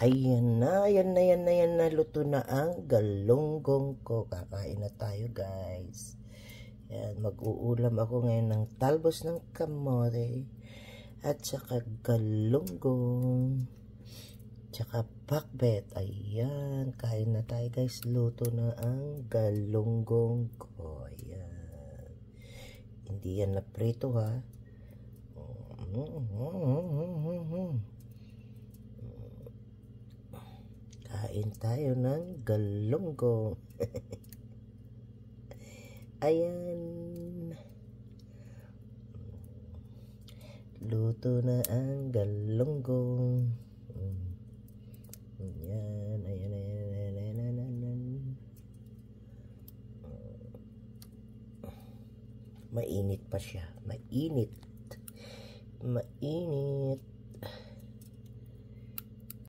Ayan na, ayan na, ayan na, ayan na. Luto na ang galunggong ko. Kakain na tayo, guys. Ayan, mag-uulam ako ngayon ng talbos ng kamote at saka galunggong tsaka pakbet. Ayan, kain na tayo, guys. Luto na ang galunggong ko. Ayan. Hindi yan na prito, ha. Kain tayo ng galunggong. Ayan. Luto na ang galunggong. Ayan, ayan, ayan, ayan, ayan, ayan, ayan. Mainit pa siya. Mainit. Mainit.